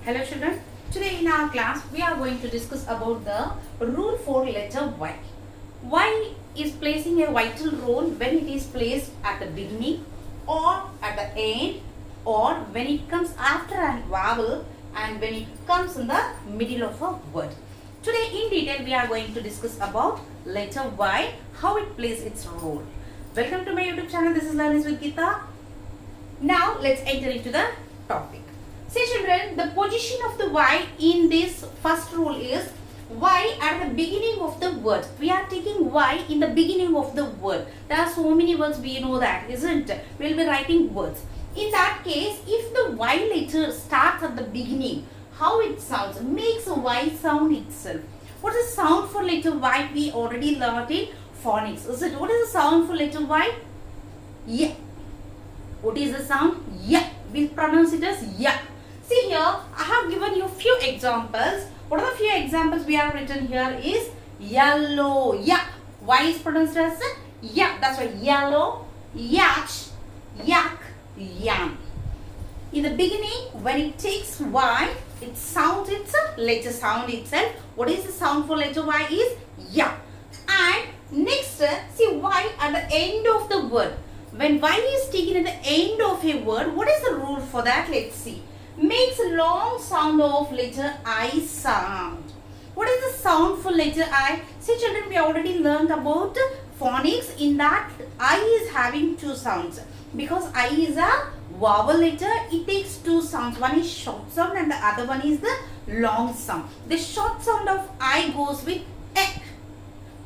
Hello children, today in our class we are going to discuss about the rule for letter Y. Y is placing a vital role when it is placed at the beginning or at the end or when it comes after a vowel and when it comes in the middle of a word. Today in detail we are going to discuss about letter Y, how it plays its role. Welcome to my YouTube channel, this is Learning with Geeta. Now let's enter into the topic. See children, the position of the Y in this first rule is Y at the beginning of the word. We are taking Y in the beginning of the word. There are so many words, we know that, isn't it? We will be writing words. In that case, if the Y letter starts at the beginning, how it sounds, makes a Y sound itself. What is the sound for letter Y? We already learned in phonics, is it? What is the sound for letter Y? Yeah. What is the sound? Yeah. We pronounce it as yeah. See here, I have given you few examples. What are the few examples we have written here is yellow, yeah. Y is pronounced as yeah. That's why yellow, yach, yak, yam. In the beginning, when it takes Y, it sounds its letter sound itself. What is the sound for letter Y is yeah. And next, see Y at the end of the word. When Y is taken at the end of a word, what is the rule for that? Let's see. Makes a long sound of letter I sound. What is the sound for letter I? See children, we already learned about phonics. In that, I is having two sounds. Because I is a vowel letter, it takes two sounds. One is short sound and the other one is the long sound. The short sound of I goes with e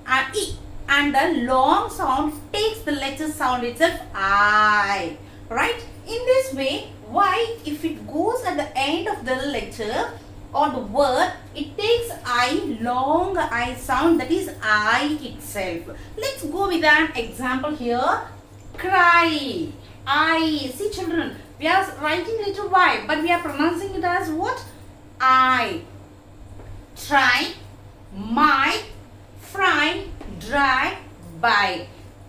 and e. And the long sound takes the letter sound itself I. Right? In this way, Y, if it goes at the end of the letter or the word, it takes I, long I sound, that is I itself. Let's go with an example here. Cry. I. See children, we are writing letter Y, but we are pronouncing it as what? I. Try, might, fry, dry, buy.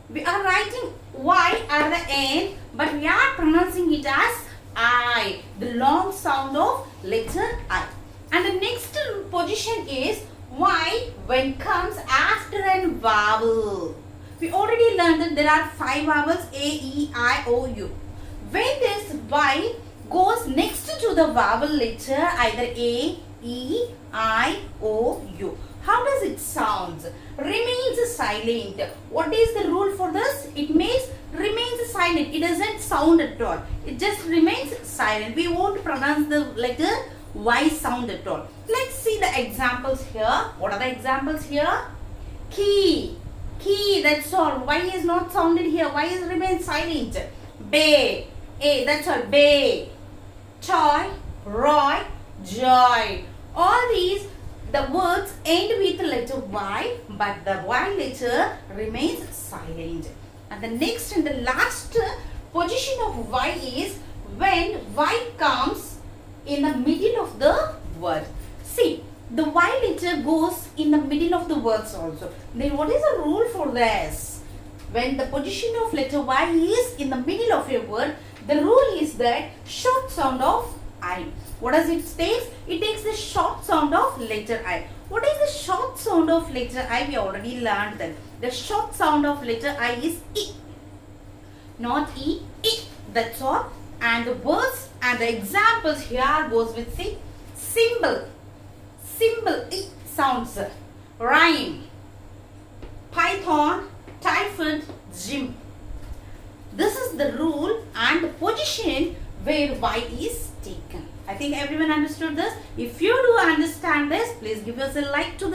We are writing Y at the end, but we are pronouncing it as I, the long sound of letter I. And the next position is Y when comes after a vowel. We already learned that there are 5 vowels A, E, I, O, U. When this Y goes next to the vowel letter, either A, E, I, O, U. How does it sound? Remains silent. What is the rule for this? It remains silent. It doesn't sound at all. It just remains silent. We won't pronounce the letter Y sound at all. Let's see the examples here. What are the examples here? Key. Key, that's all. Y is not sounded here. Y is remains silent. Bay. A, that's all. Bay. Toy. Roy. Joy. All these, the words end with letter Y, but the Y letter remains silent. And the next and the last position of Y is when Y comes in the middle of the word. See, the Y letter goes in the middle of the words also. Then what is the rule for this? When the position of letter Y is in the middle of a word, the rule is that short sound of I. What does it take? It takes the short sound of letter I. What is the short sound of letter I? We already learned that. The short sound of letter I is E. Not E, E. That's all. And the words and the examples here goes with see, symbol. Symbol, E sounds. Rhyme. Python, typhoid, gym. This is the rule and the position where Y is taken. I think everyone understood this. If you do understand this, please give us a like to the